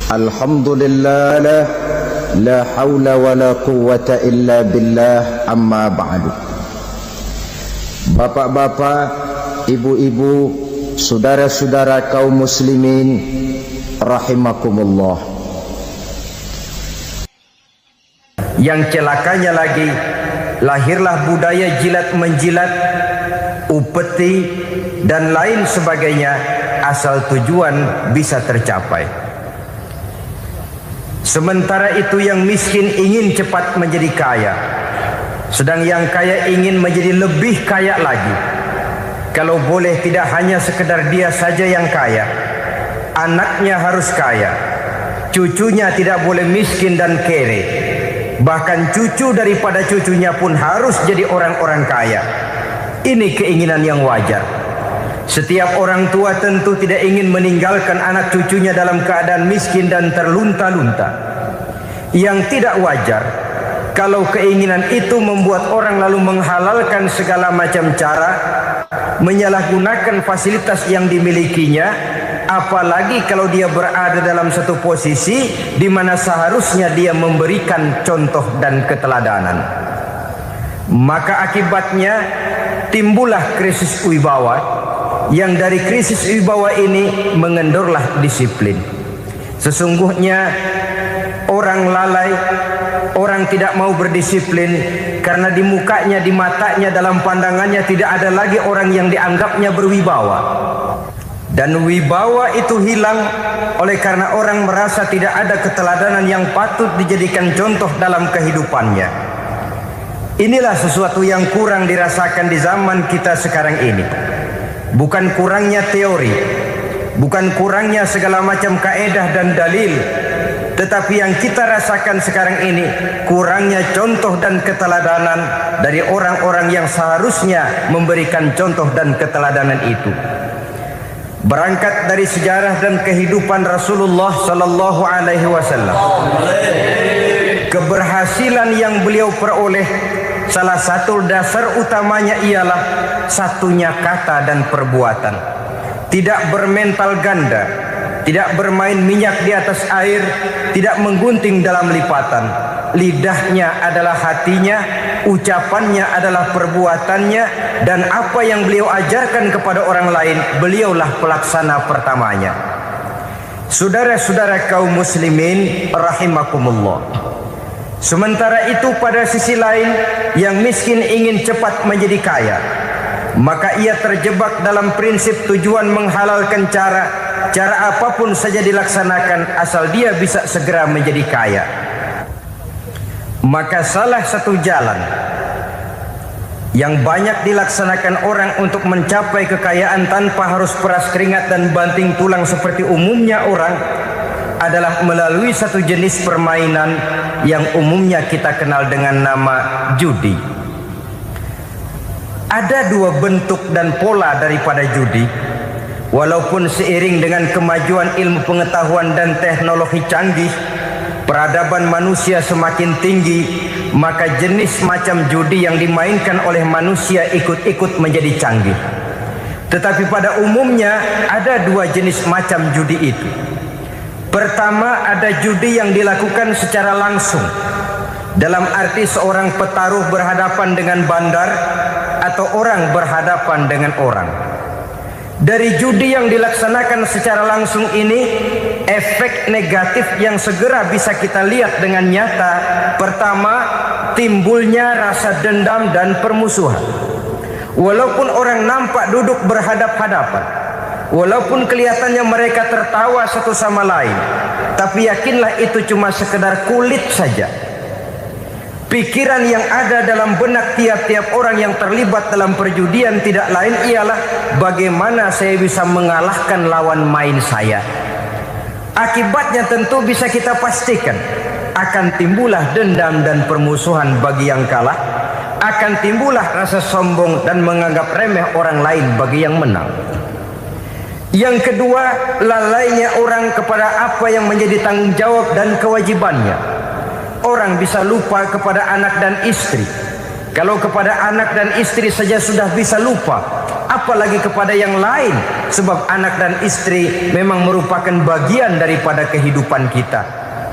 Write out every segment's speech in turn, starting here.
Alhamdulillah la hawla wa la quwwata illa billah, amma ba'du. Bapak-bapak, ibu-ibu, saudara-saudara kaum muslimin rahimakumullah. Yang celakanya lagi, lahirlah budaya jilat menjilat, upeti dan lain sebagainya asal tujuan bisa tercapai. Sementara itu yang miskin ingin cepat menjadi kaya, sedang yang kaya ingin menjadi lebih kaya lagi. Kalau boleh tidak hanya sekedar dia saja yang kaya, anaknya harus kaya, cucunya tidak boleh miskin dan kere, bahkan cucu daripada cucunya pun harus jadi orang-orang kaya. Ini keinginan yang wajar. Setiap orang tua tentu tidak ingin meninggalkan anak cucunya dalam keadaan miskin dan terlunta-lunta. Yang tidak wajar kalau keinginan itu membuat orang lalu menghalalkan segala macam cara, menyalahgunakan fasilitas yang dimilikinya, apalagi kalau dia berada dalam satu posisi di mana seharusnya dia memberikan contoh dan keteladanan. Maka akibatnya timbullah krisis wibawa, yang dari krisis wibawa ini mengendorlah disiplin. Sesungguhnya orang lalai, orang tidak mau berdisiplin karena di mukanya, di matanya, dalam pandangannya tidak ada lagi orang yang dianggapnya berwibawa. Dan wibawa itu hilang oleh karena orang merasa tidak ada keteladanan yang patut dijadikan contoh dalam kehidupannya. Inilah sesuatu yang kurang dirasakan di zaman kita sekarang ini. Bukan kurangnya teori, bukan kurangnya segala macam kaedah dan dalil, tetapi yang kita rasakan sekarang ini kurangnya contoh dan keteladanan dari orang-orang yang seharusnya memberikan contoh dan keteladanan itu. Berangkat dari sejarah dan kehidupan Rasulullah sallallahu alaihi wasallam, keberhasilan yang beliau peroleh, salah satu dasar utamanya ialah satunya kata dan perbuatan. Tidak bermental ganda, tidak bermain minyak di atas air, tidak menggunting dalam lipatan. Lidahnya adalah hatinya, ucapannya adalah perbuatannya, dan apa yang beliau ajarkan kepada orang lain, beliaulah pelaksana pertamanya. Saudara-saudara kaum muslimin rahimakumullah. Sementara itu pada sisi lain, yang miskin ingin cepat menjadi kaya, maka ia terjebak dalam prinsip tujuan menghalalkan cara apapun saja dilaksanakan asal dia bisa segera menjadi kaya. Maka salah satu jalan yang banyak dilaksanakan orang untuk mencapai kekayaan tanpa harus peras keringat dan banting tulang seperti umumnya orang adalah melalui satu jenis permainan yang umumnya kita kenal dengan nama judi. Ada dua bentuk dan pola daripada judi. Walaupun seiring dengan kemajuan ilmu pengetahuan dan teknologi canggih, peradaban manusia semakin tinggi, maka jenis macam judi yang dimainkan oleh manusia ikut-ikut menjadi canggih. Tetapi pada umumnya ada dua jenis macam judi itu. Pertama, ada judi yang dilakukan secara langsung, dalam arti seorang petaruh berhadapan dengan bandar atau orang berhadapan dengan orang. Dari judi yang dilaksanakan secara langsung ini, efek negatif yang segera bisa kita lihat dengan nyata. Pertama, timbulnya rasa dendam dan permusuhan. Walaupun orang nampak duduk berhadap-hadapan, walaupun kelihatannya mereka tertawa satu sama lain, tapi yakinlah itu cuma sekedar kulit saja. Pikiran yang ada dalam benak tiap-tiap orang yang terlibat dalam perjudian tidak lain ialah bagaimana saya bisa mengalahkan lawan main saya. Akibatnya tentu bisa kita pastikan akan timbullah dendam dan permusuhan bagi yang kalah, akan timbullah rasa sombong dan menganggap remeh orang lain bagi yang menang. Yang kedua, lalainya orang kepada apa yang menjadi tanggung jawab dan kewajibannya. Orang bisa lupa kepada anak dan istri. Kalau kepada anak dan istri saja sudah bisa lupa, apalagi kepada yang lain sebab anak dan istri memang merupakan bagian daripada kehidupan kita.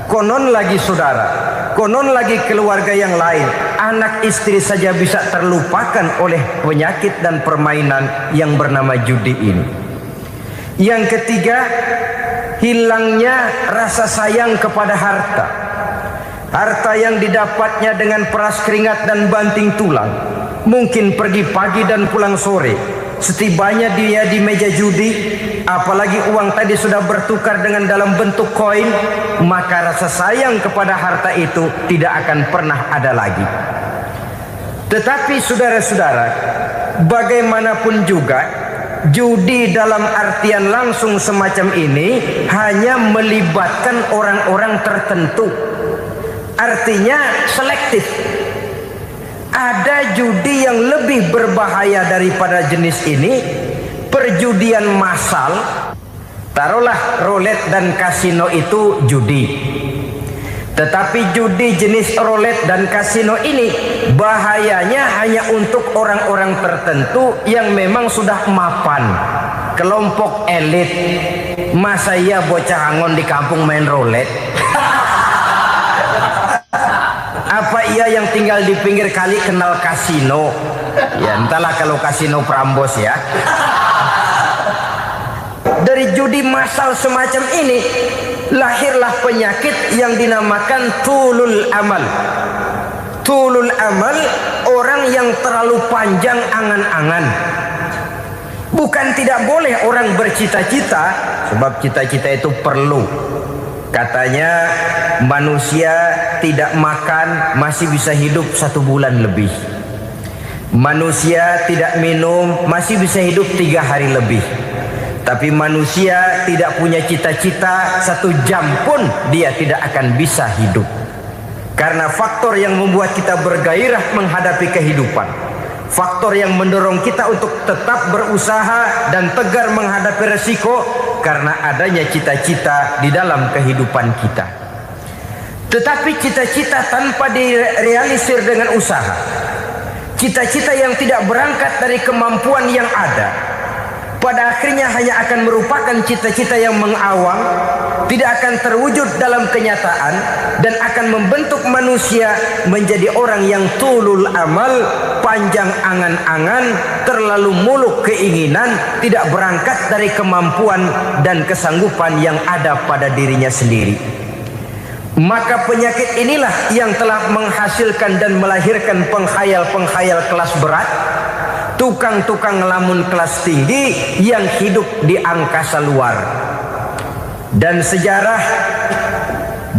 Konon lagi saudara, konon lagi keluarga yang lain, anak istri saja bisa terlupakan oleh penyakit dan permainan yang bernama judi ini. Yang ketiga, hilangnya rasa sayang kepada harta. Harta yang didapatnya dengan peras keringat dan banting tulang. Mungkin pergi pagi dan pulang sore. Setibanya dia di meja judi, apalagi uang tadi sudah bertukar dengan dalam bentuk koin, maka rasa sayang kepada harta itu tidak akan pernah ada lagi. Tetapi saudara-saudara, bagaimanapun juga, judi dalam artian langsung semacam ini hanya melibatkan orang-orang tertentu. Artinya selektif. Ada judi yang lebih berbahaya daripada jenis ini, perjudian massal. Taruhlah roulette dan kasino itu judi. Tetapi judi jenis roulette dan kasino ini bahayanya hanya untuk orang-orang tertentu yang memang sudah mapan, kelompok elit. Masa iya bocah Angon di kampung main roulette? Apa ia yang tinggal di pinggir kali kenal kasino? Ya entahlah kalau kasino Prambos ya. Dari judi massal semacam ini lahirlah penyakit yang dinamakan tulul amal. Tulul amal, orang yang terlalu panjang angan-angan. Bukan tidak boleh orang bercita-cita, sebab cita-cita itu perlu. Katanya manusia tidak makan masih bisa hidup 1 bulan lebih. Manusia tidak minum masih bisa hidup 3 hari lebih. Tapi manusia tidak punya cita-cita 1 jam pun dia tidak akan bisa hidup. Karena faktor yang membuat kita bergairah menghadapi kehidupan, faktor yang mendorong kita untuk tetap berusaha dan tegar menghadapi resiko, karena adanya cita-cita di dalam kehidupan kita. Tetapi cita-cita tanpa direalisir dengan usaha, cita-cita yang tidak berangkat dari kemampuan yang ada, pada akhirnya hanya akan merupakan cita-cita yang mengawang, tidak akan terwujud dalam kenyataan, dan akan membentuk manusia menjadi orang yang tulul amal, panjang angan-angan, terlalu muluk keinginan, tidak berangkat dari kemampuan dan kesanggupan yang ada pada dirinya sendiri. Maka penyakit inilah yang telah menghasilkan dan melahirkan penghayal-penghayal kelas berat, tukang-tukang ngelamun kelas tinggi yang hidup di angkasa luar. Dan sejarah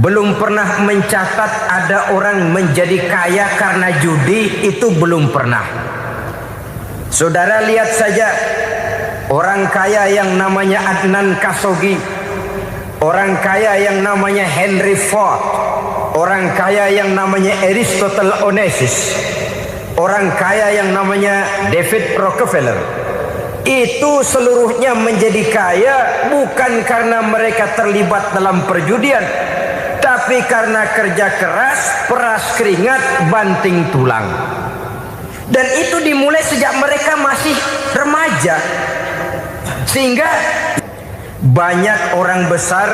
belum pernah mencatat ada orang menjadi kaya karena judi, itu belum pernah. Saudara lihat saja orang kaya yang namanya Adnan Khashoggi, orang kaya yang namanya Henry Ford, orang kaya yang namanya Aristotle Onassis, orang kaya yang namanya David Rockefeller. Itu seluruhnya menjadi kaya bukan karena mereka terlibat dalam perjudian, tapi karena kerja keras, peras keringat, banting tulang. Dan itu dimulai sejak mereka masih remaja. Sehingga banyak orang besar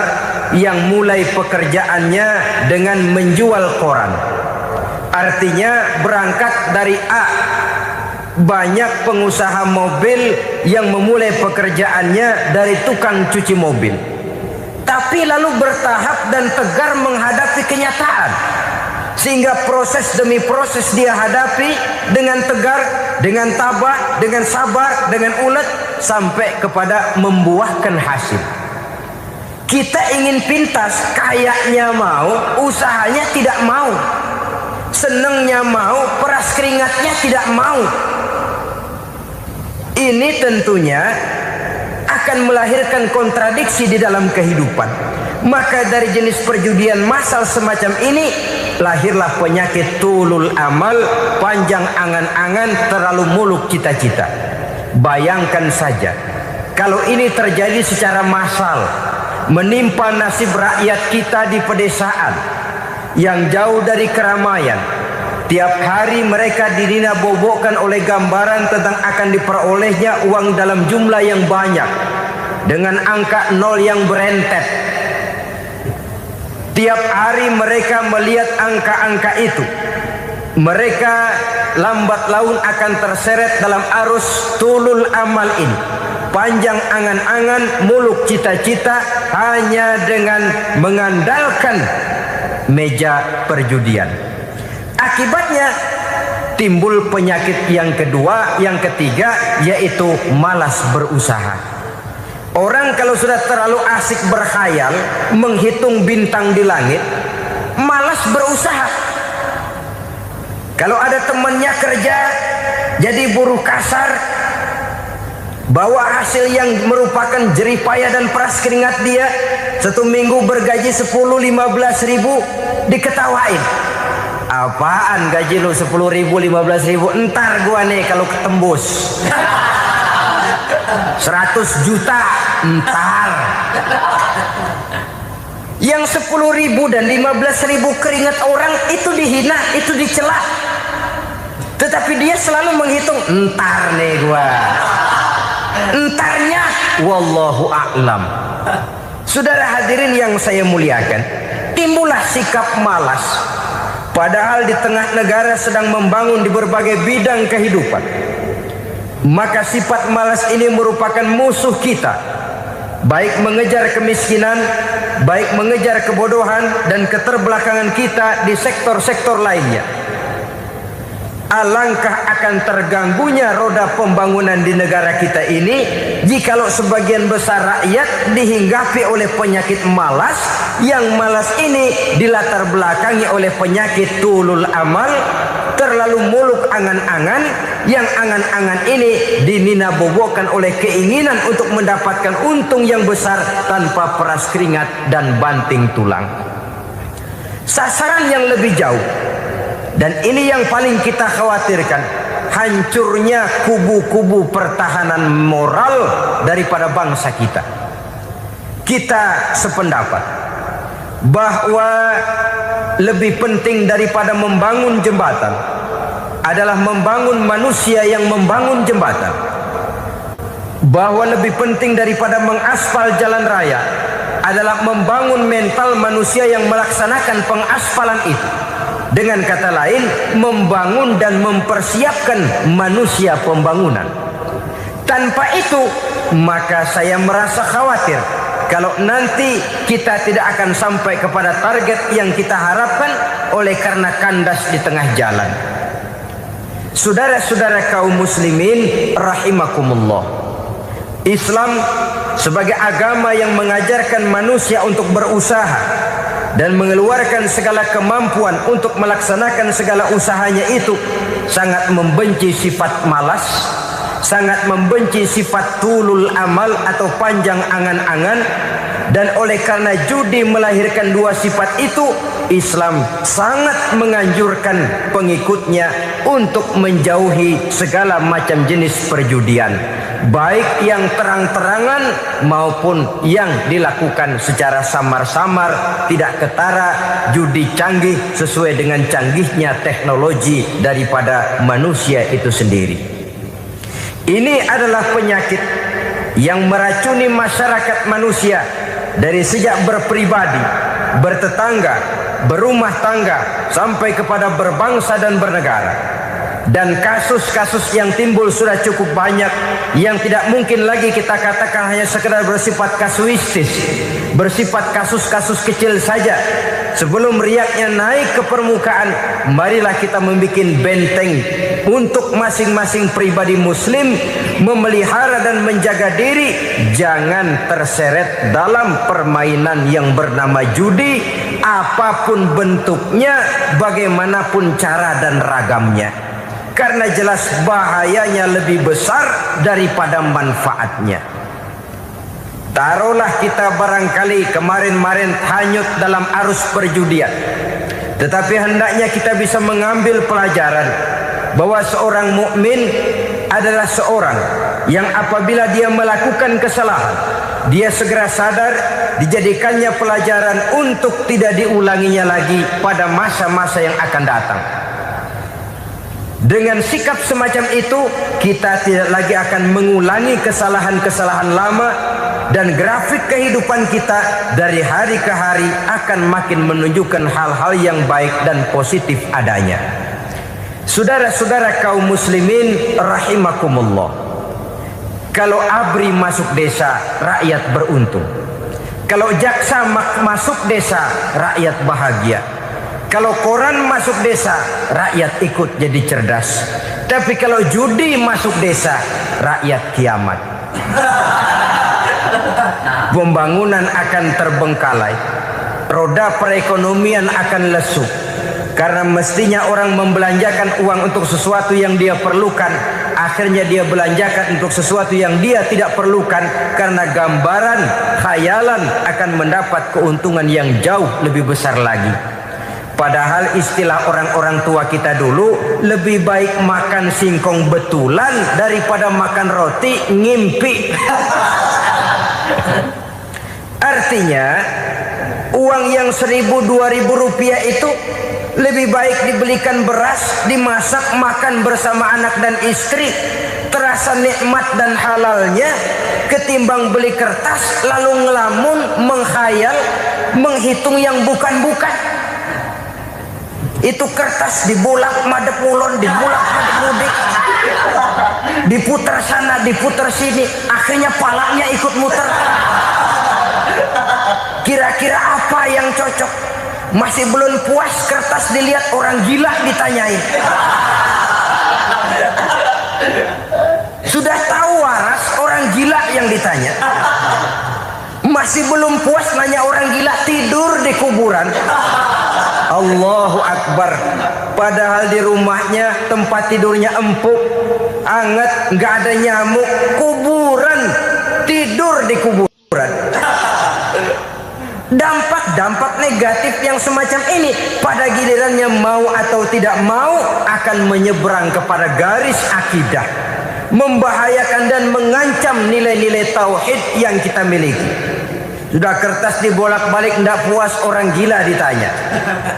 yang mulai pekerjaannya dengan menjual koran. Artinya berangkat dari A. Banyak pengusaha mobil yang memulai pekerjaannya dari tukang cuci mobil, tapi lalu bertahap dan tegar menghadapi kenyataan, sehingga proses demi proses dia hadapi dengan tegar, dengan tabah, dengan sabar, dengan ulet, sampai kepada membuahkan hasil. Kita ingin pintas, kayaknya mau, usahanya tidak mau, senengnya mau, peras keringatnya tidak mau. Ini tentunya akan melahirkan kontradiksi di dalam kehidupan. Maka dari jenis perjudian massal semacam ini lahirlah penyakit tulul amal, panjang angan-angan, terlalu muluk cita-cita. Bayangkan saja kalau ini terjadi secara massal, menimpa nasib rakyat kita di pedesaan yang jauh dari keramaian. Tiap hari mereka didina-bobokkan oleh gambaran tentang akan diperolehnya uang dalam jumlah yang banyak, dengan angka 0 yang berentet. Tiap hari mereka melihat angka-angka itu. Mereka lambat laun akan terseret dalam arus tulul amal ini. Panjang angan-angan, muluk cita-cita hanya dengan mengandalkan meja perjudian. Akibatnya timbul penyakit yang kedua, yang ketiga, yaitu malas berusaha. Orang kalau sudah terlalu asik berkhayal, menghitung bintang di langit, malas berusaha. Kalau ada temannya kerja jadi buruh kasar, bawa hasil yang merupakan jerih payah dan peras keringat dia, 1 minggu bergaji 10-15 ribu, diketawain. Apaan gaji lu 10 ribu 15 ribu, entar gua nih kalau ketembus 100 juta entar. Yang 10 ribu dan 15 ribu keringat orang itu dihina, itu dicela. Tetapi dia selalu menghitung, entar nih gua, entarnya wallahu a'lam. Saudara hadirin yang saya muliakan, timbullah sikap malas. Padahal di tengah negara sedang membangun di berbagai bidang kehidupan. Maka sifat malas ini merupakan musuh kita, baik mengejar kemiskinan, baik mengejar kebodohan dan keterbelakangan kita di sektor-sektor lainnya. Alangkah akan terganggunya roda pembangunan di negara kita ini jikalau sebagian besar rakyat dihinggapi oleh penyakit malas, yang malas ini dilatar belakangi oleh penyakit tulul amal, terlalu muluk angan-angan, yang angan-angan ini dininabobokan oleh keinginan untuk mendapatkan untung yang besar tanpa peras keringat dan banting tulang. Sasaran yang lebih jauh, dan ini yang paling kita khawatirkan, hancurnya kubu-kubu pertahanan moral daripada bangsa kita. Kita sependapat bahwa lebih penting daripada membangun jembatan adalah membangun manusia yang membangun jembatan. Bahwa lebih penting daripada mengaspal jalan raya adalah membangun mental manusia yang melaksanakan pengaspalan itu. Dengan kata lain, membangun dan mempersiapkan manusia pembangunan. Tanpa itu, maka saya merasa khawatir kalau nanti kita tidak akan sampai kepada target yang kita harapkan oleh karena kandas di tengah jalan. Saudara-saudara kaum muslimin rahimakumullah, Islam sebagai agama yang mengajarkan manusia untuk berusaha dan mengeluarkan segala kemampuan untuk melaksanakan segala usahanya itu, sangat membenci sifat malas, sangat membenci sifat tulul amal atau panjang angan-angan. Dan oleh karena judi melahirkan dua sifat itu, Islam sangat menganjurkan pengikutnya untuk menjauhi segala macam jenis perjudian, baik yang terang-terangan maupun yang dilakukan secara samar-samar, tidak ketara, judi canggih sesuai dengan canggihnya teknologi daripada manusia itu sendiri. Ini adalah penyakit yang meracuni masyarakat manusia dari sejak berpribadi, bertetangga, berumah tangga, sampai kepada berbangsa dan bernegara. Dan kasus-kasus yang timbul sudah cukup banyak, yang tidak mungkin lagi kita katakan hanya sekedar bersifat kasuistis, bersifat kasus-kasus kecil saja. Sebelum riaknya naik ke permukaan, marilah kita membuat benteng untuk masing-masing pribadi muslim memelihara dan menjaga diri jangan terseret dalam permainan yang bernama judi, apapun bentuknya, bagaimanapun cara dan ragamnya. Karena jelas bahayanya lebih besar daripada manfaatnya. Taruhlah kita barangkali kemarin-marin hanyut dalam arus perjudian, tetapi hendaknya kita bisa mengambil pelajaran bahwa seorang mukmin adalah seorang yang apabila dia melakukan kesalahan, dia segera sadar, dijadikannya pelajaran untuk tidak diulanginya lagi pada masa-masa yang akan datang. Dengan sikap semacam itu, kita tidak lagi akan mengulangi kesalahan-kesalahan lama dan grafik kehidupan kita dari hari ke hari akan makin menunjukkan hal-hal yang baik dan positif adanya. Saudara-saudara kaum muslimin rahimakumullah, kalau ABRI masuk desa, rakyat beruntung. Kalau jaksa masuk desa, rakyat bahagia. Kalau koran masuk desa, rakyat ikut jadi cerdas. Tapi kalau judi masuk desa, rakyat kiamat. Pembangunan akan terbengkalai, roda perekonomian akan lesu. Karena mestinya orang membelanjakan uang untuk sesuatu yang dia perlukan, akhirnya dia belanjakan untuk sesuatu yang dia tidak perlukan, karena gambaran khayalan akan mendapat keuntungan yang jauh lebih besar lagi. Padahal istilah orang-orang tua kita dulu, lebih baik makan singkong betulan daripada makan roti ngimpi. Artinya uang yang 1.000-2.000 rupiah itu lebih baik dibelikan beras, dimasak, makan bersama anak dan istri, terasa nikmat dan halalnya, ketimbang beli kertas lalu ngelamun, menghayal, menghitung yang bukan-bukan. Itu kertas dibolak madep ulon, dibolak madep mudik, diputar sana, diputar sini, akhirnya palanya ikut muter. Kira-kira apa yang cocok? Masih belum puas kertas dilihat, orang gila ditanyain. Sudah tahu waras, orang gila yang ditanya. Masih belum puas nanya orang gila, tidur di kuburan. Allahu Akbar. Padahal di rumahnya tempat tidurnya empuk, anget, nggak ada nyamuk. Kuburan, tidur di kuburan. Dampak-dampak negatif yang semacam ini pada gilirannya mau atau tidak mau akan menyeberang kepada garis akidah, membahayakan dan mengancam nilai-nilai tauhid yang kita miliki. Sudah kertas dibolak-balik, tidak puas, orang gila ditanya.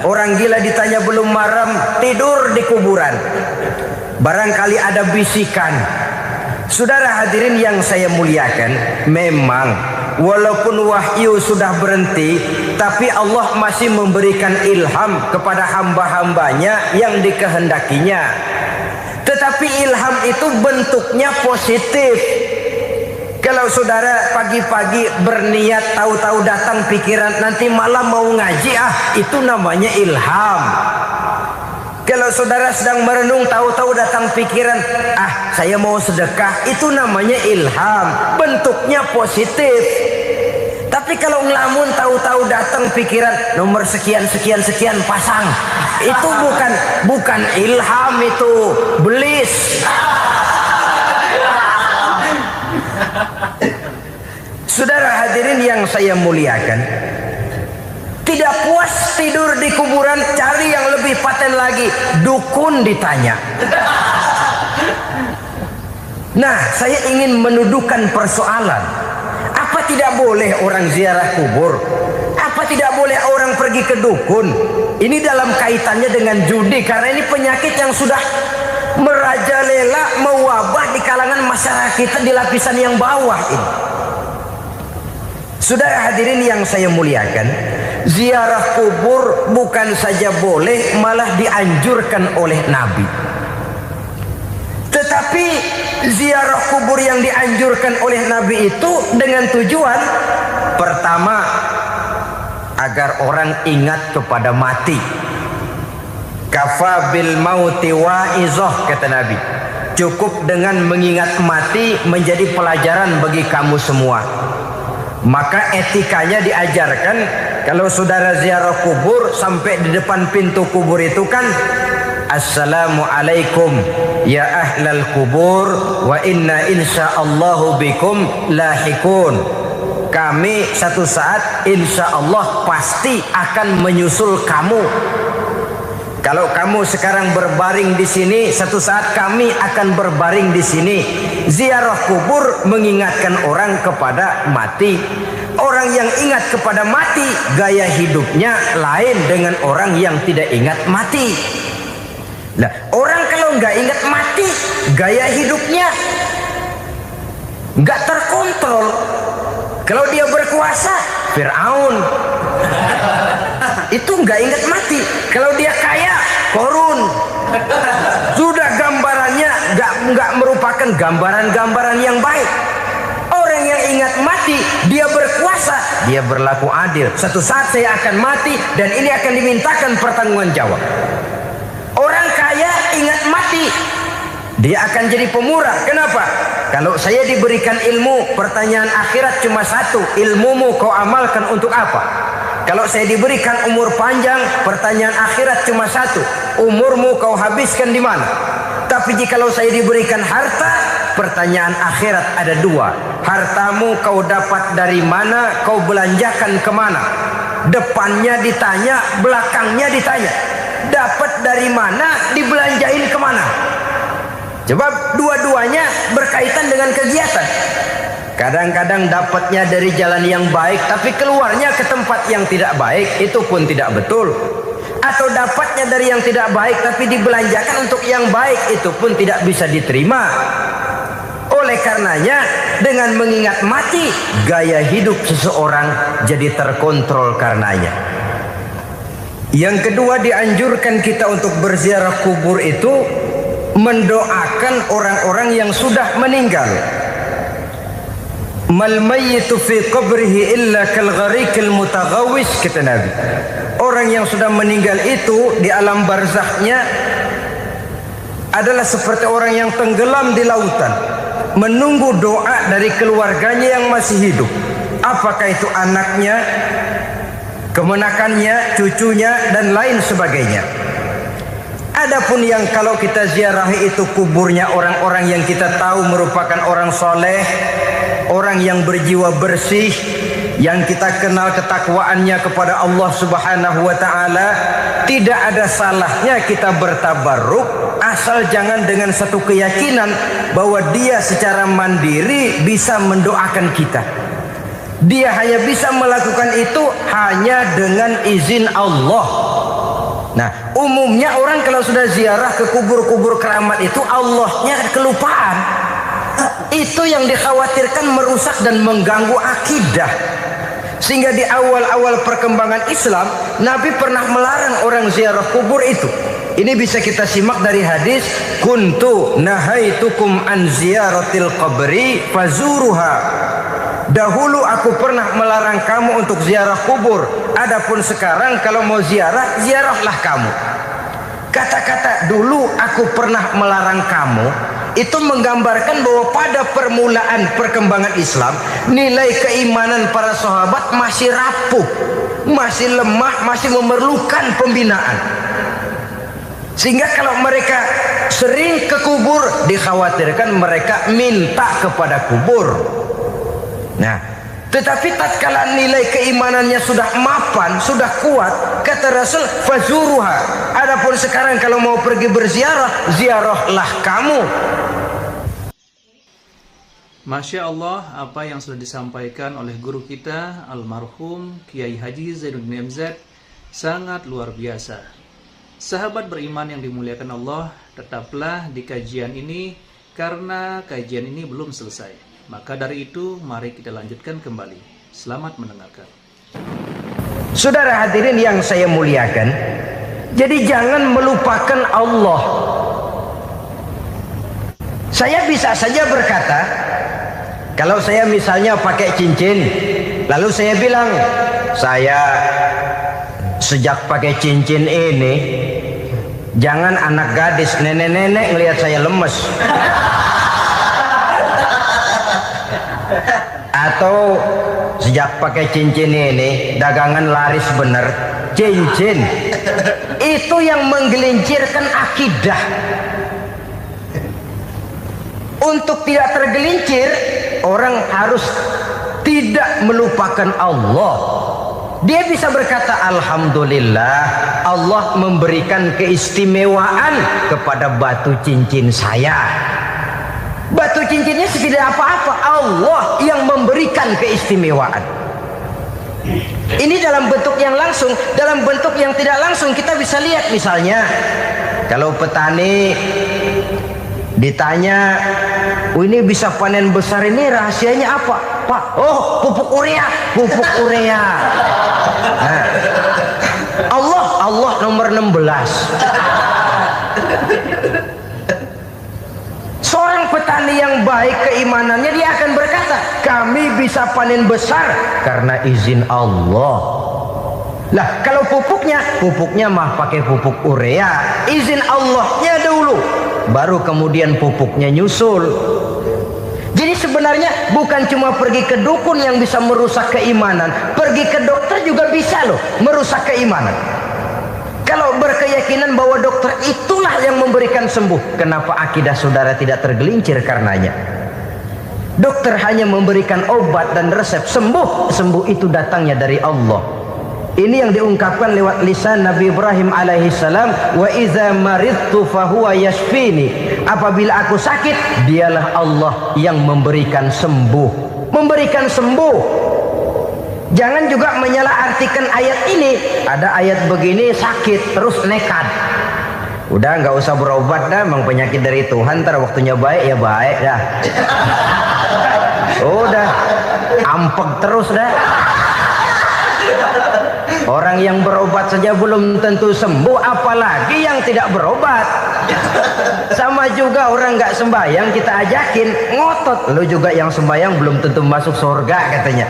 Orang gila ditanya belum maram, tidur di kuburan. Barangkali ada bisikan. Saudara hadirin yang saya muliakan, memang walaupun wahyu sudah berhenti, tapi Allah masih memberikan ilham kepada hamba-hambanya yang dikehendakinya. Tetapi ilham itu bentuknya positif. Kalau saudara pagi-pagi berniat, tahu-tahu datang pikiran nanti malam mau ngaji, itu namanya ilham. Kalau saudara sedang merenung, tahu-tahu datang pikiran, saya mau sedekah, itu namanya ilham, bentuknya positif. Tapi kalau ngelamun, tahu-tahu datang pikiran nomor sekian sekian sekian pasang, itu bukan ilham, itu belis. Saudara hadirin yang saya muliakan, tidak puas tidur di kuburan, cari yang lebih paten lagi, dukun ditanya. Nah, saya ingin menuduhkan persoalan. Apa tidak boleh orang ziarah kubur? Apa tidak boleh orang pergi ke dukun? Ini dalam kaitannya dengan judi, karena ini penyakit yang sudah merajalela, mewabah di kalangan masyarakat kita di lapisan yang bawah ini. Saudara hadirin yang saya muliakan, ziarah kubur bukan saja boleh, malah dianjurkan oleh Nabi. Tetapi ziarah kubur yang dianjurkan oleh Nabi itu dengan tujuan pertama, agar orang ingat kepada mati. Kafa bil mauti wa'izah, kata Nabi. Cukup dengan mengingat mati menjadi pelajaran bagi kamu semua. Maka etikanya diajarkan, kalau saudara ziarah kubur, sampai di depan pintu kubur itu kan, Assalamualaikum ya ahlal kubur wa inna insyaallahu bikum lahikun. Kami satu saat insya Allah pasti akan menyusul kamu. Kalau kamu sekarang berbaring di sini, satu saat kami akan berbaring di sini. Ziarah kubur mengingatkan orang kepada mati. Orang yang ingat kepada mati, gaya hidupnya lain dengan orang yang tidak ingat mati. Nah, orang kalau nggak ingat mati, gaya hidupnya nggak terkontrol. Kalau dia berkuasa, Fir'aun. Itu nggak ingat mati. Kalau dia kaya, Korun. Sudah gambarannya nggak merupakan gambaran-gambaran yang baik. Orang yang ingat mati, dia berkuasa, dia berlaku adil. Satu saat saya akan mati dan ini akan dimintakan pertanggungan jawab. Orang kaya ingat mati, dia akan jadi pemurah. Kenapa? Kalau saya diberikan ilmu, pertanyaan akhirat cuma satu, ilmumu kau amalkan untuk apa? Kalau saya diberikan umur panjang, pertanyaan akhirat cuma satu, umurmu kau habiskan di mana? Tapi jikalau saya diberikan harta, pertanyaan akhirat ada dua, hartamu kau dapat dari mana, kau belanjakan kemana? Depannya ditanya, belakangnya ditanya, dapat dari mana, dibelanjain kemana? Sebab dua-duanya berkaitan dengan kegiatan. Kadang-kadang dapatnya dari jalan yang baik, tapi keluarnya ke tempat yang tidak baik, itu pun tidak betul. Atau dapatnya dari yang tidak baik, tapi dibelanjakan untuk yang baik, itu pun tidak bisa diterima. Oleh karenanya, dengan mengingat mati, gaya hidup seseorang jadi terkontrol karenanya. Yang kedua, dianjurkan kita untuk berziarah kubur itu mendoakan orang-orang yang sudah meninggal. Mal mayyitu fi qabrihi illa kal gharikil mutaghawis, kata Nabi. Orang yang sudah meninggal itu di alam barzakhnya adalah seperti orang yang tenggelam di lautan, menunggu doa dari keluarganya yang masih hidup. Apakah itu anaknya, kemenakannya, cucunya, dan lain sebagainya. Adapun yang kalau kita ziarahi itu kuburnya orang-orang yang kita tahu merupakan orang soleh, orang yang berjiwa bersih, yang kita kenal ketakwaannya kepada Allah Subhanahu wa ta'ala, tidak ada salahnya kita bertabarruk, asal jangan dengan satu keyakinan bahwa dia secara mandiri bisa mendoakan kita. Dia hanya bisa melakukan itu hanya dengan izin Allah. Nah, umumnya orang kalau sudah ziarah ke kubur-kubur keramat itu, Allahnya kelupaan. Itu yang dikhawatirkan merusak dan mengganggu akidah. Sehingga di awal-awal perkembangan Islam, Nabi pernah melarang orang ziarah kubur itu. Ini bisa kita simak dari hadis, kuntu nahaitukum an ziyaratil qabri fazuruha. Dahulu aku pernah melarang kamu untuk ziarah kubur. Adapun sekarang kalau mau ziarah, ziarahlah kamu. Kata-kata dulu aku pernah melarang kamu itu menggambarkan bahwa pada permulaan perkembangan Islam, nilai keimanan para sahabat masih rapuh, masih lemah, masih memerlukan pembinaan. Sehingga kalau mereka sering ke kubur, dikhawatirkan mereka minta kepada kubur. Nah, tetapi tatkala nilai keimanannya sudah mapan, sudah kuat, kata Rasul, fazuruha. Adapun sekarang kalau mau pergi berziarah, ziarahlah kamu. Masya Allah, apa yang sudah disampaikan oleh guru kita almarhum Kiai Haji Zainuddin MZ sangat luar biasa. Sahabat beriman yang dimuliakan Allah, tetaplah di kajian ini karena kajian ini belum selesai. Maka dari itu, mari kita lanjutkan kembali. Selamat mendengarkan. Saudara hadirin yang saya muliakan, jadi jangan melupakan Allah. Saya bisa saja berkata, kalau saya misalnya pakai cincin, lalu saya bilang, saya sejak pakai cincin ini, jangan anak gadis, nenek-nenek ngelihat saya lemes. Atau sejak pakai cincin ini dagangan laris bener. Cincin itu yang menggelincirkan akidah. Untuk tidak tergelincir, orang harus tidak melupakan Allah. Dia bisa berkata, alhamdulillah Allah memberikan keistimewaan kepada batu cincin saya. Batu cincinnya tidak apa-apa, Allah yang memberikan keistimewaan. Ini dalam bentuk yang langsung. Dalam bentuk yang tidak langsung kita bisa lihat, misalnya kalau petani Ditanya, ini bisa panen besar ini rahasianya apa, Pak? Oh, pupuk urea, pupuk urea. Nah, Allah nomor 16. Seorang petani yang baik keimanannya, dia akan berkata, kami bisa panen besar karena izin Allah. Lah, kalau pupuknya mah pakai pupuk urea, izin Allahnya dulu, baru kemudian pupuknya nyusul. Jadi sebenarnya bukan cuma pergi ke dukun yang bisa merusak keimanan, pergi ke dokter juga bisa loh merusak keimanan. Kalau berkeyakinan bahwa dokter itulah yang memberikan sembuh, kenapa akidah saudara tidak tergelincir karenanya? Dokter hanya memberikan obat dan resep, sembuh itu datangnya dari Allah. Ini yang diungkapkan lewat lisan Nabi Ibrahim alaihissalam, wa iza maridtu fahuwa yashfini. Apabila aku sakit, dialah Allah yang memberikan sembuh. Memberikan sembuh. Jangan juga menyalahartikan ayat ini. Ada ayat begini sakit terus nekat. Udah nggak usah berobat dah, memang penyakit dari Tuhan. Ntar waktunya baik ya baik dah. Udah ampeg terus dah. Orang yang berobat saja belum tentu sembuh, apalagi yang tidak berobat. Sama juga orang nggak sembahyang kita ajakin ngotot, lu juga yang sembahyang belum tentu masuk surga katanya.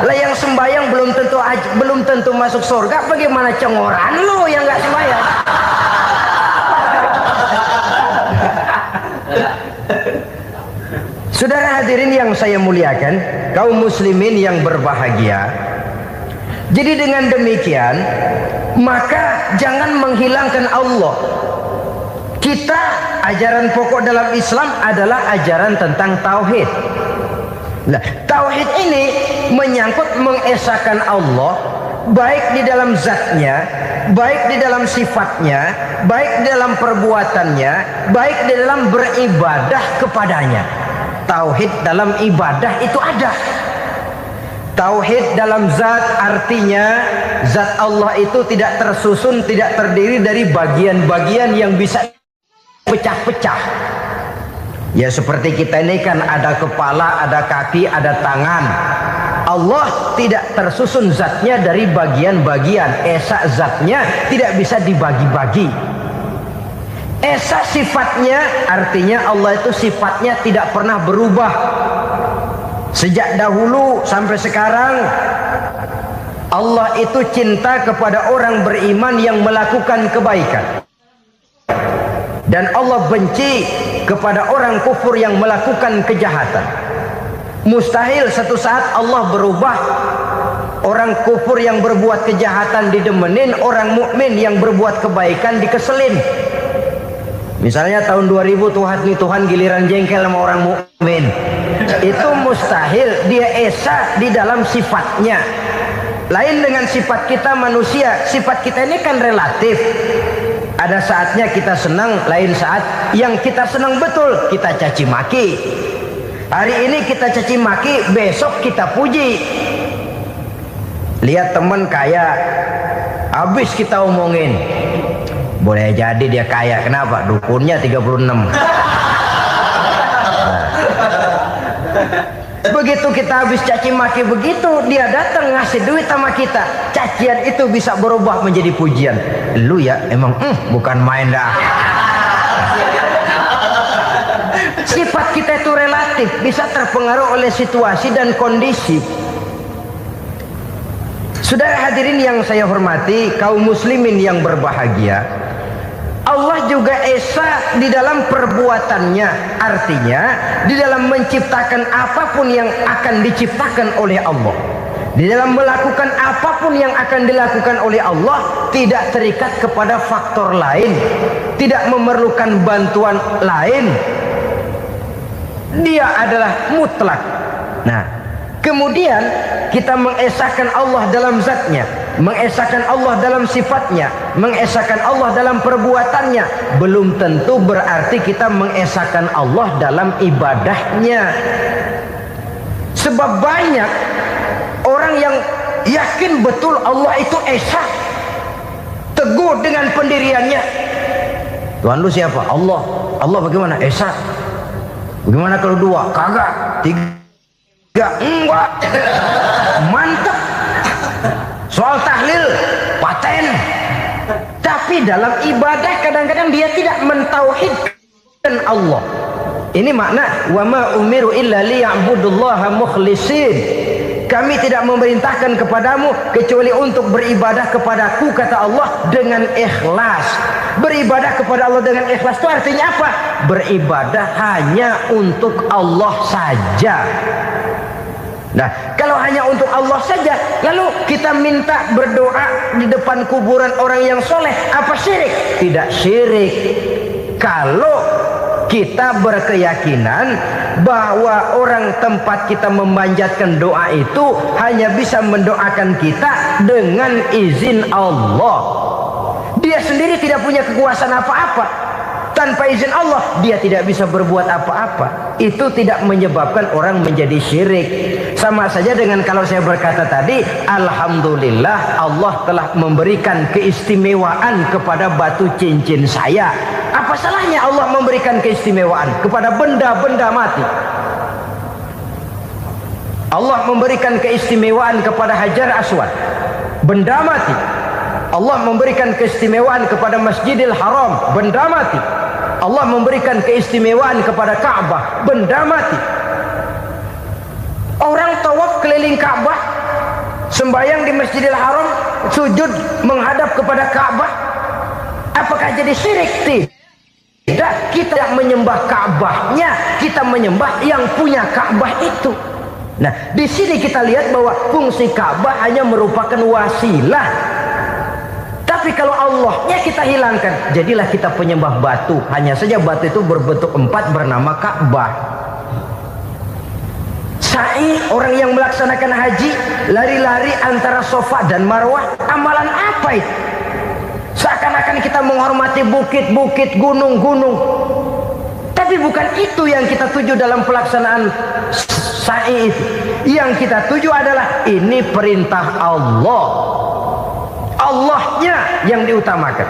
Lah yang sembahyang belum tentu masuk surga, bagaimana cengoran lu yang nggak sembahyang? Saudara hadirin yang saya muliakan, kaum muslimin yang berbahagia. Jadi dengan demikian, maka jangan menghilangkan Allah. Kita, ajaran pokok dalam Islam adalah ajaran tentang tauhid. Nah, tauhid ini menyangkut mengesahkan Allah, baik di dalam zatnya, baik di dalam sifatnya, baik di dalam perbuatannya, baik di dalam beribadah kepadanya. Tauhid dalam ibadah itu ada. Tauhid dalam zat artinya zat Allah itu tidak tersusun, tidak terdiri dari bagian-bagian yang bisa pecah-pecah. Ya seperti kita ini kan ada kepala, ada kaki, ada tangan. Allah tidak tersusun zatnya dari bagian-bagian. Esa zatnya tidak bisa dibagi-bagi. Esa sifatnya artinya Allah itu sifatnya tidak pernah berubah. Sejak dahulu sampai sekarang, Allah itu cinta kepada orang beriman yang melakukan kebaikan, dan Allah benci kepada orang kufur yang melakukan kejahatan. Mustahil satu saat Allah berubah. Orang kufur yang berbuat kejahatan didemenin, orang mukmin yang berbuat kebaikan dikeselin. Misalnya tahun 2000 Tuhan giliran jengkel sama orang mukmin. Itu mustahil, dia esa di dalam sifatnya. Lain dengan sifat kita manusia. Sifat kita ini kan relatif. Ada saatnya kita senang, lain saat yang kita senang betul kita caci maki. Hari ini kita caci maki, besok kita puji. Lihat teman kaya, habis kita omongin, boleh jadi dia kaya. Kenapa? Dukunnya 36. Begitu kita habis caci maki begitu, dia datang ngasih duit sama kita. Cacian itu bisa berubah menjadi pujian. Lu ya emang bukan main dah. Sifat kita itu relatif, bisa terpengaruh oleh situasi dan kondisi. Saudara hadirin yang saya hormati, kaum muslimin yang berbahagia, Allah juga esa di dalam perbuatannya. Artinya di dalam menciptakan apapun yang akan diciptakan oleh Allah, di dalam melakukan apapun yang akan dilakukan oleh Allah, tidak terikat kepada faktor lain, tidak memerlukan bantuan lain. Dia adalah mutlak. Nah, kemudian kita mengesahkan Allah dalam zatnya, mengesahkan Allah dalam sifatnya, mengesahkan Allah dalam perbuatannya. Belum tentu berarti kita mengesahkan Allah dalam ibadahnya. Sebab banyak orang yang yakin betul Allah itu esa, teguh dengan pendiriannya, Tuhan lu siapa? Allah. Allah bagaimana? Esa. Bagaimana kalau 2? Kagak. 3? Enggak. Mantap. Soal tahlil paten. Tapi dalam ibadah kadang-kadang dia tidak mentauhidkan Allah. Ini makna wa ma umiru illa liya'budullaha mukhlisin. Kami tidak memerintahkan kepadamu kecuali untuk beribadah kepadaku, kata Allah, dengan ikhlas. Beribadah kepada Allah dengan ikhlas itu artinya apa? Beribadah hanya untuk Allah saja. Nah, kalau hanya untuk Allah saja, lalu kita minta berdoa di depan kuburan orang yang soleh, apa syirik? Tidak syirik. Kalau kita berkeyakinan bahwa orang tempat kita memanjatkan doa itu hanya bisa mendoakan kita dengan izin Allah. Dia sendiri tidak punya kekuasaan apa-apa. Tanpa izin Allah dia tidak bisa berbuat apa-apa. Itu tidak menyebabkan orang menjadi syirik. Sama saja dengan kalau saya berkata tadi, alhamdulillah Allah telah memberikan keistimewaan kepada batu cincin saya. Apa salahnya Allah memberikan keistimewaan kepada benda-benda mati? Allah memberikan keistimewaan kepada Hajar Aswad, benda mati. Allah memberikan keistimewaan kepada Masjidil Haram, benda mati. Allah memberikan keistimewaan kepada Ka'bah, benda mati. Orang tawaf keliling Ka'bah, sembahyang di Masjidil Haram, sujud menghadap kepada Ka'bah, apakah jadi syirik? Tidak, kita tidak menyembah Ka'bahnya, kita menyembah yang punya Ka'bah itu. Nah, di sini kita lihat bahwa fungsi Ka'bah hanya merupakan wasilah. Tapi kalau Allahnya kita hilangkan, jadilah kita penyembah batu. Hanya saja batu itu berbentuk 4 bernama Ka'bah. Sa'i, orang yang melaksanakan haji, lari-lari antara Safa dan Marwah, amalan apa itu? Seakan-akan kita menghormati bukit-bukit, gunung-gunung. Tapi bukan itu yang kita tuju dalam pelaksanaan sa'i itu. Yang kita tuju adalah ini perintah Allah. Allahnya yang diutamakan.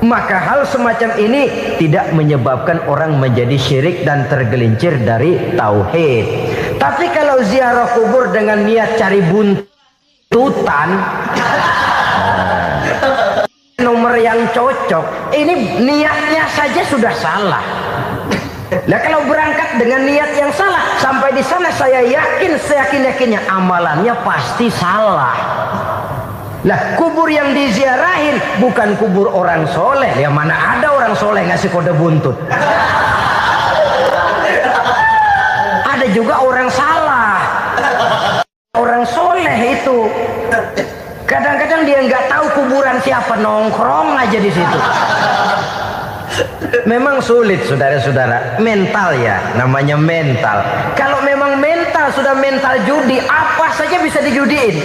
Maka hal semacam ini tidak menyebabkan orang menjadi syirik dan tergelincir dari tauhid. Tapi kalau ziarah kubur dengan niat cari buntutan, nomor yang cocok, ini niatnya saja sudah salah. Nah, kalau berangkat dengan niat yang salah, sampai di sana saya yakin, seyakin-yakinnya amalannya pasti salah. Lah, kubur yang diziarahin bukan kubur orang soleh. Ya mana ada orang soleh ngasih kode buntut. Ada juga orang salah. Orang soleh itu kadang-kadang dia nggak tahu kuburan siapa, nongkrong aja di situ. Memang sulit, saudara-saudara. Mental ya, namanya mental. Kalau memang mental sudah mental judi, apa saja bisa dijudiin.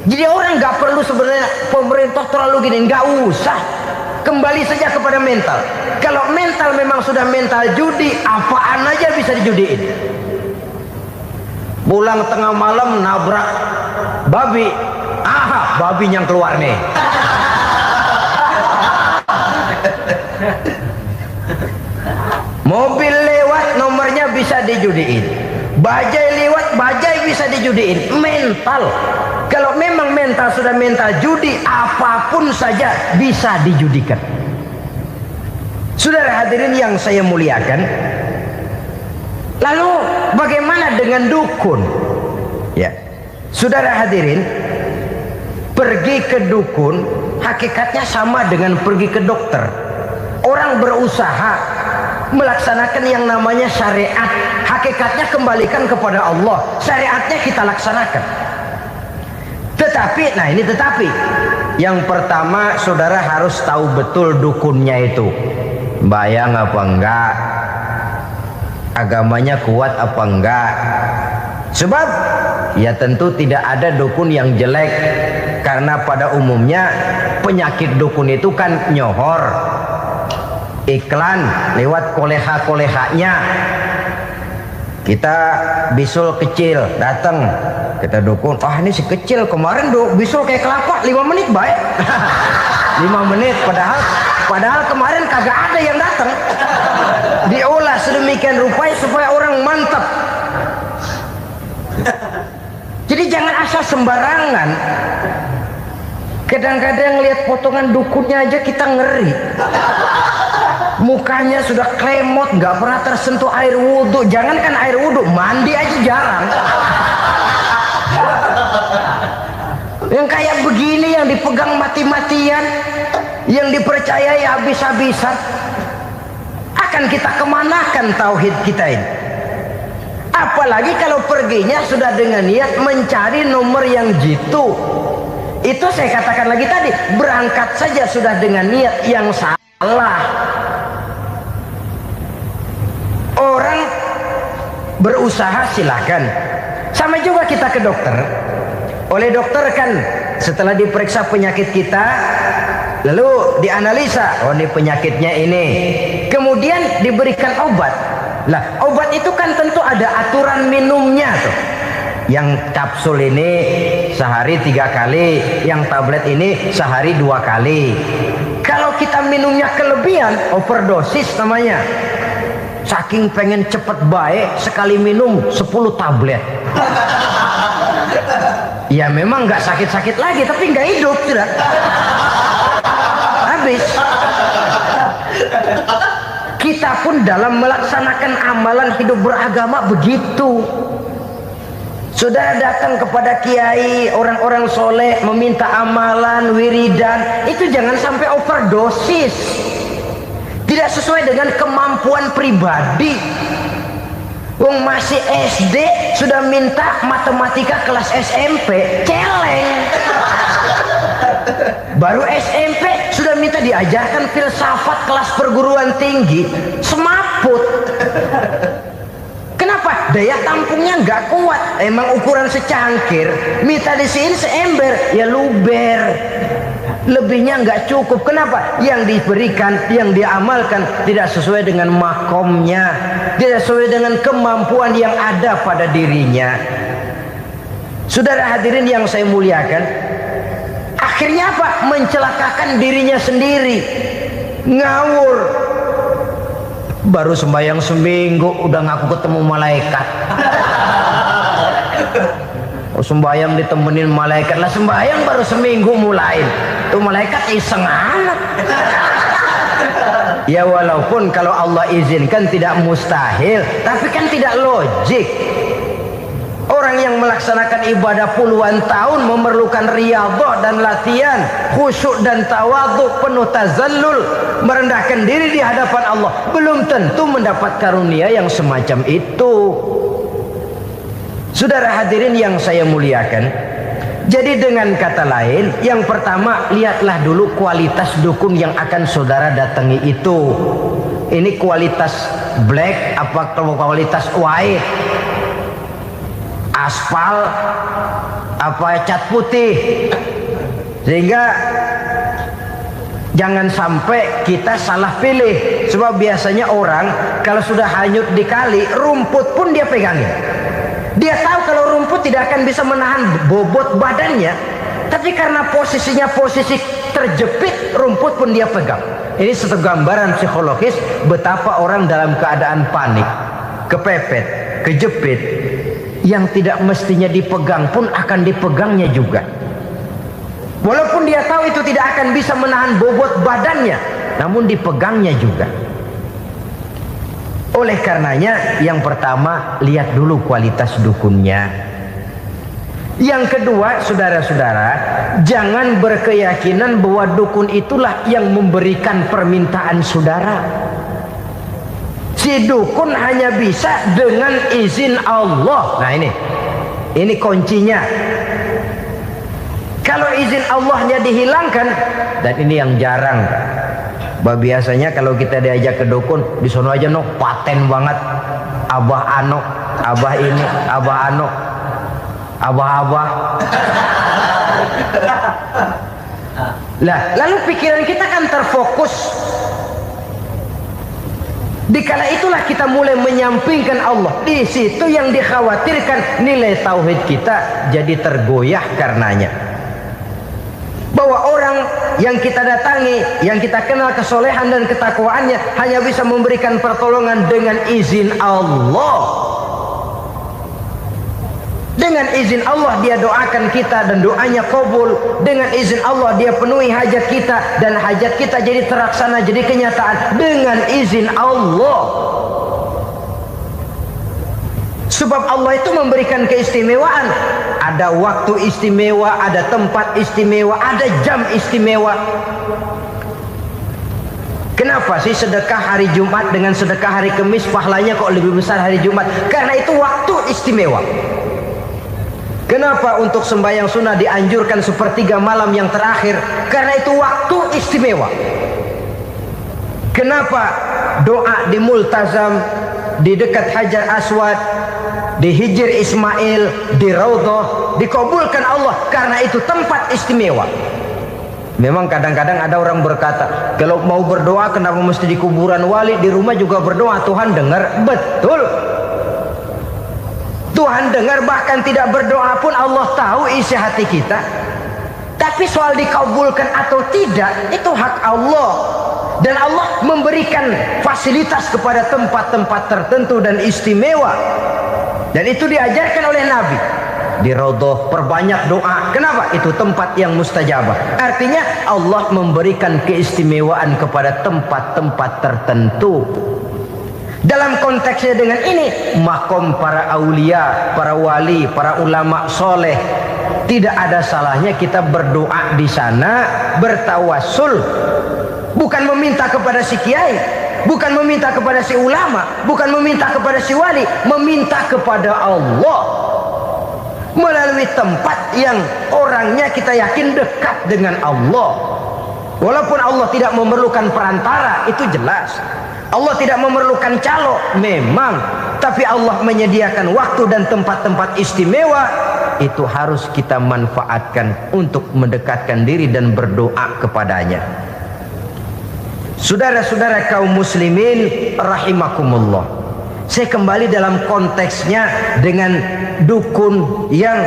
Jadi orang nggak perlu sebenarnya pemerintah terlalu gini, nggak usah. Kembali saja kepada mental. Kalau mental memang sudah mental judi, apaan aja bisa dijudiin. Pulang tengah malam nabrak babi, babi yang keluar nih. Mobil lewat nomornya bisa dijudiin. Bajai lewat bajai bisa dijudiin. Mental. Kalau memang mental sudah mental judi, apapun saja bisa dijudikan. Saudara hadirin yang saya muliakan, lalu bagaimana dengan dukun? Ya, saudara hadirin, pergi ke dukun hakikatnya sama dengan pergi ke dokter. Orang berusaha melaksanakan yang namanya syariat, hakikatnya kembalikan kepada Allah. Syariatnya kita laksanakan. Tetapi, nah ini tetapi, yang pertama saudara harus tahu betul dukunnya itu bayang apa enggak, agamanya kuat apa enggak. Sebab ya tentu tidak ada dukun yang jelek, karena pada umumnya penyakit dukun itu kan nyohor, iklan lewat koleha-kolehanya. Kita bisul kecil datang, kita dukun, ini si kecil kemarin bisul kayak kelapa 5 menit baik. 5 menit padahal kemarin kagak ada yang datang. Diolah sedemikian rupa supaya orang mantap. Jadi jangan asal sembarangan. Kadang-kadang lihat potongan dukunnya aja kita ngeri. Mukanya sudah klemot, nggak pernah tersentuh air wudhu. Jangankan air wudhu, mandi aja jarang. Yang kayak begini yang dipegang mati-matian, yang dipercayai habis-habisan, akan kita kemanakan tauhid kita ini? Apalagi kalau perginya sudah dengan niat mencari nomor yang jitu. Itu saya katakan lagi tadi, berangkat saja sudah dengan niat yang salah. Orang berusaha silakan. Sama juga kita ke dokter. Oleh dokter kan setelah diperiksa penyakit kita, lalu dianalisa, oh ini penyakitnya ini. Kemudian diberikan obat. Lah, obat itu kan tentu ada aturan minumnya tuh. Yang kapsul ini sehari 3 kali, yang tablet ini sehari 2 kali. Kalau kita minumnya kelebihan, overdosis namanya. Saking pengen cepet baik, sekali minum 10 tablet. Ya memang nggak sakit-sakit lagi, tapi nggak hidup sudah. Habis. Kita pun dalam melaksanakan amalan hidup beragama begitu. Sudah datang kepada kiai, orang-orang soleh meminta amalan, wiridan, itu jangan sampai overdosis. Tidak sesuai dengan kemampuan pribadi. Wong masih SD sudah minta matematika kelas SMP, celeng. Baru SMP sudah minta diajarkan filsafat kelas perguruan tinggi, semaput. Kenapa? Daya tampungnya nggak kuat. Emang ukuran secangkir, minta di sini seember, ya luber. Lebihnya nggak cukup. Kenapa? Yang diberikan, yang diamalkan tidak sesuai dengan makomnya, tidak sesuai dengan kemampuan yang ada pada dirinya. Saudara hadirin yang saya muliakan, akhirnya apa? Mencelakakan dirinya sendiri, ngawur. Baru sembahyang seminggu udah ngaku ketemu malaikat. Oh, sembahyang ditemenin malaikat lah, sembahyang baru seminggu mulai. Tuh malaikat iseng amat. Ya walaupun kalau Allah izinkan tidak mustahil, tapi kan tidak logik. Orang yang melaksanakan ibadah puluhan tahun memerlukan riyadhah dan latihan, khusyuk dan tawadhu, penuh tazallul, merendahkan diri di hadapan Allah, belum tentu mendapat karunia yang semacam itu. Saudara hadirin yang saya muliakan, jadi dengan kata lain, yang pertama, lihatlah dulu kualitas dukun yang akan saudara datangi itu. Ini kualitas black apa kualitas white? Aspal apa cat putih? Sehingga jangan sampai kita salah pilih. Sebab biasanya orang kalau sudah hanyut di kali, rumput pun dia pegangin. Dia tahu kalau rumput tidak akan bisa menahan bobot badannya, tapi karena posisinya posisi terjepit, rumput pun dia pegang. Ini satu gambaran psikologis betapa orang dalam keadaan panik, kepepet, kejepit, yang tidak mestinya dipegang pun akan dipegangnya juga. Walaupun dia tahu itu tidak akan bisa menahan bobot badannya, namun dipegangnya juga. Oleh karenanya, yang pertama, lihat dulu kualitas dukunnya. Yang kedua, saudara-saudara, jangan berkeyakinan bahwa dukun itulah yang memberikan permintaan saudara. Si dukun hanya bisa dengan izin Allah. Nah ini kuncinya. Kalau izin Allahnya dihilangkan, dan ini yang jarang. Biasanya kalau kita diajak ke dukun, di sono aja no paten banget, abah ano, abah ini, abah ano, abah-abah. Lah, lalu pikiran kita kan terfokus. Dikala itulah kita mulai menyampingkan Allah. Di situ yang dikhawatirkan nilai tauhid kita jadi tergoyah karenanya. Bahwa orang yang kita datangi, yang kita kenal kesolehan dan ketakwaannya, hanya bisa memberikan pertolongan dengan izin Allah. Dengan izin Allah dia doakan kita dan doanya kabul. Dengan izin Allah dia penuhi hajat kita dan hajat kita jadi terlaksana, jadi kenyataan dengan izin Allah. Sebab Allah itu memberikan keistimewaan. Ada waktu istimewa, ada tempat istimewa, ada jam istimewa. Kenapa sih sedekah hari Jumat dengan sedekah hari Kamis pahalanya kok lebih besar hari Jumat? Karena itu waktu istimewa. Kenapa untuk sembahyang sunnah dianjurkan sepertiga malam yang terakhir? Karena itu waktu istimewa. Kenapa doa di Multazam, di dekat Hajar Aswad, di Hijr Ismail, di Raudhah dikabulkan Allah? Karena itu tempat istimewa. Memang kadang-kadang ada orang berkata, kalau mau berdoa kenapa mesti di kuburan wali? Di rumah juga berdoa, Tuhan dengar. Betul, Tuhan dengar, bahkan tidak berdoa pun Allah tahu isi hati kita. Tapi soal dikabulkan atau tidak, itu hak Allah. Dan Allah memberikan fasilitas kepada tempat-tempat tertentu dan istimewa. Dan itu diajarkan oleh Nabi. Di Raudhah perbanyak doa. Kenapa? Itu tempat yang mustajabah. Artinya Allah memberikan keistimewaan kepada tempat-tempat tertentu. Dalam konteksnya dengan ini, makom para aulia, para wali, para ulama soleh, tidak ada salahnya kita berdoa di sana, bertawassul, bukan meminta kepada si kiai, bukan meminta kepada si ulama, bukan meminta kepada si wali, meminta kepada Allah melalui tempat yang orangnya kita yakin dekat dengan Allah. Walaupun Allah tidak memerlukan perantara, itu jelas. Allah tidak memerlukan calo, memang. Tapi Allah menyediakan waktu dan tempat-tempat istimewa. Itu harus kita manfaatkan untuk mendekatkan diri dan berdoa kepadanya. Saudara-saudara kaum muslimin rahimakumullah, saya kembali dalam konteksnya dengan dukun yang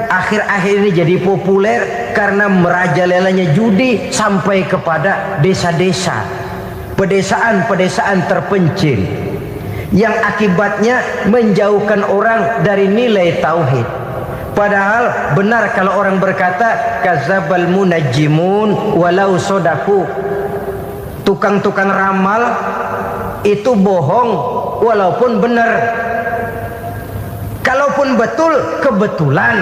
akhir-akhir ini jadi populer karena merajalelanya judi sampai kepada desa-desa, pedesaan-pedesaan terpencil, yang akibatnya menjauhkan orang dari nilai tauhid. Padahal benar kalau orang berkata kadzabal munajjimun walau sodaku, tukang-tukang ramal itu bohong walaupun benar. Kalaupun betul, kebetulan.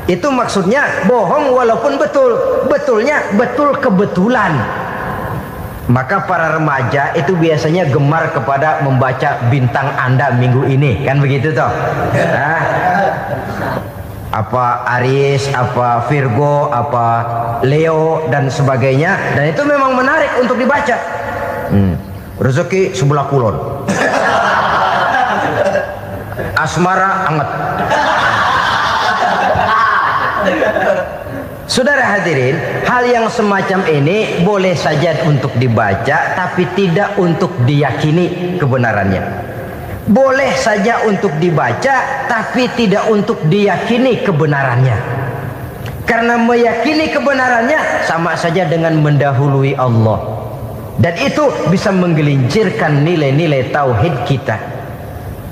Itu maksudnya bohong walaupun betul, betulnya betul kebetulan. Maka para remaja itu biasanya gemar kepada membaca bintang Anda minggu ini, kan begitu toh? Nah, apa Aries, apa Virgo, apa Leo dan sebagainya, dan itu memang menarik untuk dibaca. Rezeki sebelah kulon, asmara anget. Saudara hadirin, hal yang semacam ini boleh saja untuk dibaca, tapi tidak untuk diyakini kebenarannya. Boleh saja untuk dibaca, tapi tidak untuk diyakini kebenarannya. Karena meyakini kebenarannya sama saja dengan mendahului Allah. Dan itu bisa menggelincirkan nilai-nilai tauhid kita.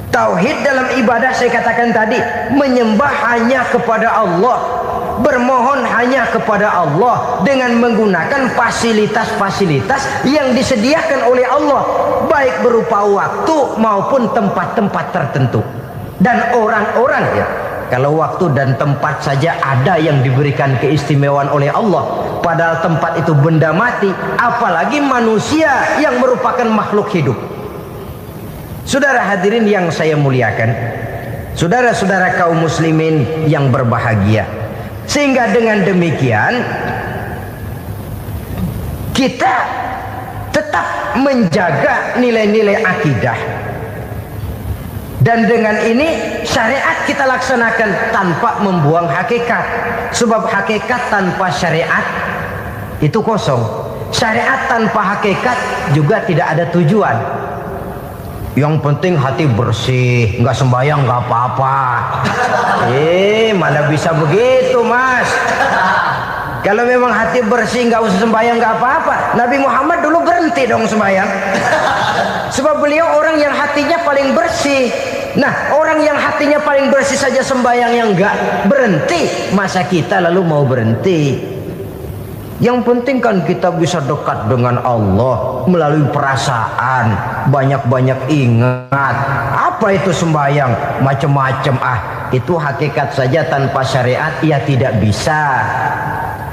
Tauhid dalam ibadah saya katakan tadi, menyembah hanya kepada Allah, bermohon hanya kepada Allah dengan menggunakan fasilitas-fasilitas yang disediakan oleh Allah, baik berupa waktu maupun tempat-tempat tertentu dan orang-orang. Ya, kalau waktu dan tempat saja ada yang diberikan keistimewaan oleh Allah, padahal tempat itu benda mati, apalagi manusia yang merupakan makhluk hidup. Saudara hadirin yang saya muliakan, saudara-saudara kaum muslimin yang berbahagia, sehingga dengan demikian kita tetap menjaga nilai-nilai akidah. Dan dengan ini syariat kita laksanakan tanpa membuang hakikat. Sebab hakikat tanpa syariat itu kosong. Syariat tanpa hakikat juga tidak ada tujuan. Yang penting hati bersih, nggak sembahyang nggak apa-apa. Mana bisa begitu, Mas? Kalau memang hati bersih nggak usah sembahyang nggak apa-apa. Nabi Muhammad dulu berhenti dong sembahyang. Sebab beliau orang yang hatinya paling bersih. Nah, orang yang hatinya paling bersih saja sembahyang yang nggak berhenti, masa kita lalu mau berhenti? Yang penting kan kita bisa dekat dengan Allah melalui perasaan, banyak-banyak ingat. Apa itu sembahyang? Macam-macam. Itu hakikat saja tanpa syariat ya tidak bisa.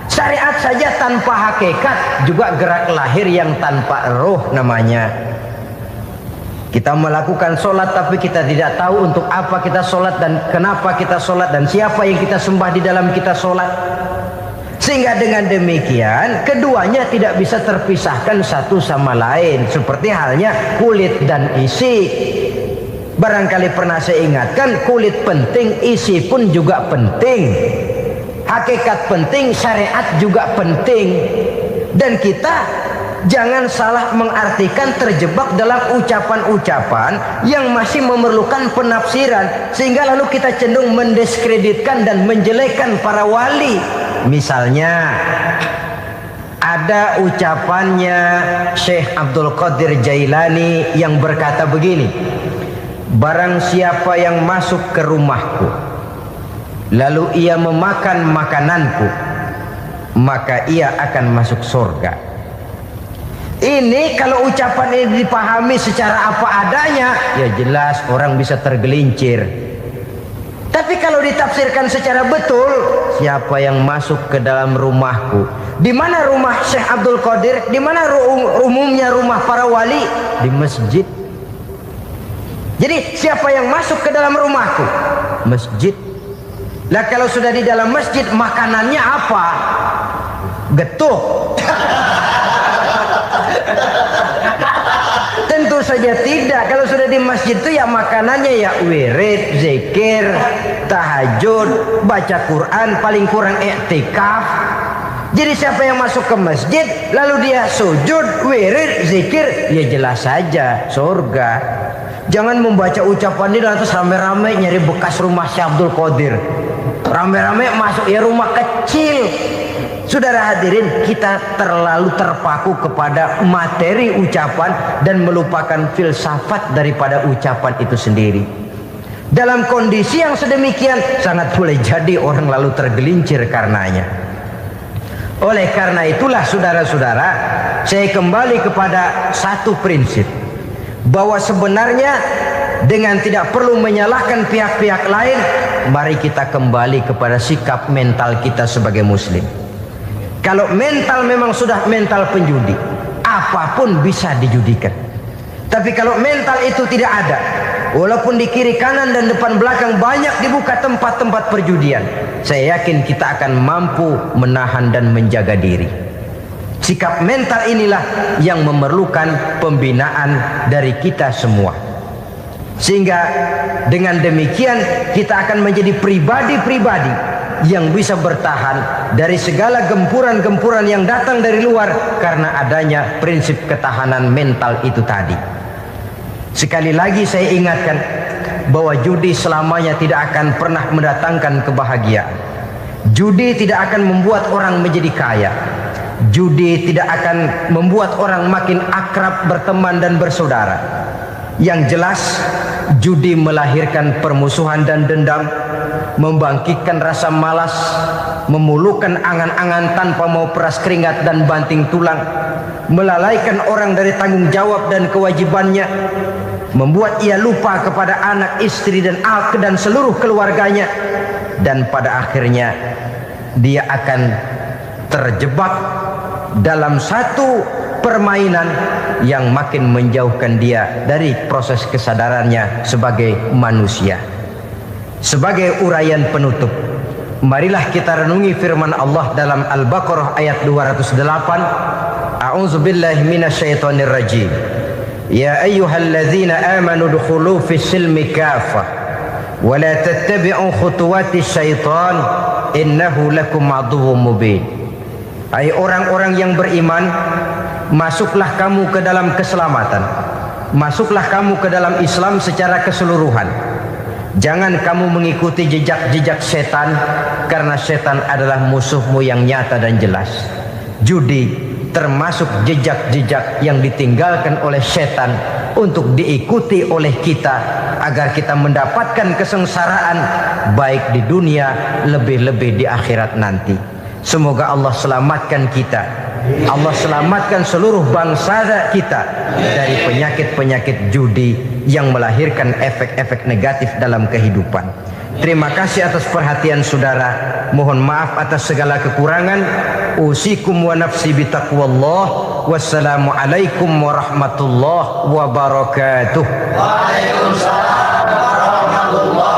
Syariat saja tanpa hakikat juga gerak lahir yang tanpa roh namanya. Kita melakukan sholat tapi kita tidak tahu untuk apa kita sholat dan kenapa kita sholat dan siapa yang kita sembah di dalam kita sholat. Sehingga dengan demikian keduanya tidak bisa terpisahkan satu sama lain. Seperti halnya kulit dan isi. Barangkali pernah saya ingatkan, kulit penting, isi pun juga penting. Hakikat penting, syariat juga penting. Dan kita jangan salah mengartikan terjebak dalam ucapan-ucapan yang masih memerlukan penafsiran, sehingga lalu kita cenderung mendiskreditkan dan menjelekkan para wali. Misalnya ada ucapannya Syekh Abdul Qadir Jailani yang berkata begini, barang siapa yang masuk ke rumahku lalu ia memakan makananku, maka ia akan masuk surga. Ini kalau ucapan ini dipahami secara apa adanya, ya jelas orang bisa tergelincir. Tapi kalau ditafsirkan secara betul, siapa yang masuk ke dalam rumahku? Di mana rumah Syekh Abdul Qadir? Di mana umumnya rumah para wali? Di masjid. Jadi siapa yang masuk ke dalam rumahku? Masjid. Lah kalau sudah di dalam masjid, makanannya apa? Getuk. Tentu saja tidak. Kalau sudah di masjid itu ya makanannya ya wirid, zikir, tahajud, baca Quran, paling kurang i'tikaf. Jadi siapa yang masuk ke masjid lalu dia sujud, wirid, zikir, ya jelas saja surga. Jangan membaca ucapan ini lantas rame-rame nyari bekas rumah Syekh Abdul Qadir. Rame-rame masuk ya rumah kecil. Saudara hadirin, kita terlalu terpaku kepada materi ucapan dan melupakan filsafat daripada ucapan itu sendiri. Dalam kondisi yang sedemikian, sangat boleh jadi orang lalu tergelincir karenanya. Oleh karena itulah saudara-saudara, saya kembali kepada satu prinsip, bahwa sebenarnya dengan tidak perlu menyalahkan pihak-pihak lain, mari kita kembali kepada sikap mental kita sebagai muslim. Kalau mental memang sudah mental penjudi, apapun bisa dijudikan. Tapi kalau mental itu tidak ada, walaupun di kiri kanan dan depan belakang banyak dibuka tempat-tempat perjudian, saya yakin kita akan mampu menahan dan menjaga diri. Sikap mental inilah yang memerlukan pembinaan dari kita semua. Sehingga dengan demikian kita akan menjadi pribadi-pribadi yang bisa bertahan dari segala gempuran-gempuran yang datang dari luar karena adanya prinsip ketahanan mental itu tadi. Sekali lagi saya ingatkan bahwa judi selamanya tidak akan pernah mendatangkan kebahagiaan. Judi tidak akan membuat orang menjadi kaya. Judi tidak akan membuat orang makin akrab berteman dan bersaudara. Yang jelas judi melahirkan permusuhan dan dendam, membangkitkan rasa malas, memulukan angan-angan tanpa mau peras keringat dan banting tulang, melalaikan orang dari tanggung jawab dan kewajibannya, membuat ia lupa kepada anak, istri dan seluruh keluarganya, dan pada akhirnya dia akan terjebak dalam satu permainan yang makin menjauhkan dia dari proses kesadarannya sebagai manusia. Sebagai uraian penutup, marilah kita renungi firman Allah dalam Al-Baqarah ayat 208. A'udzubillahi minasyaitonir rajim. Ya ayyuhalladzina amanu dukhulu fis silmi kafah wa la tattabi'u khutuwatis syaitan innahu lakum aduwwum mubin. Hai orang-orang yang beriman, masuklah kamu ke dalam keselamatan. Masuklah kamu ke dalam Islam secara keseluruhan. Jangan kamu mengikuti jejak-jejak setan, karena setan adalah musuhmu yang nyata dan jelas. Judi termasuk jejak-jejak yang ditinggalkan oleh setan untuk diikuti oleh kita, agar kita mendapatkan kesengsaraan baik di dunia, lebih-lebih di akhirat nanti. Semoga Allah selamatkan kita, Allah selamatkan seluruh bangsa kita dari penyakit-penyakit judi yang melahirkan efek-efek negatif dalam kehidupan. Terima kasih atas perhatian saudara. Mohon maaf atas segala kekurangan. Usikum wa nafsi bitaqwallah. Wassalamualaikum warahmatullahi wabarakatuh. Waalaikumsalam warahmatullahi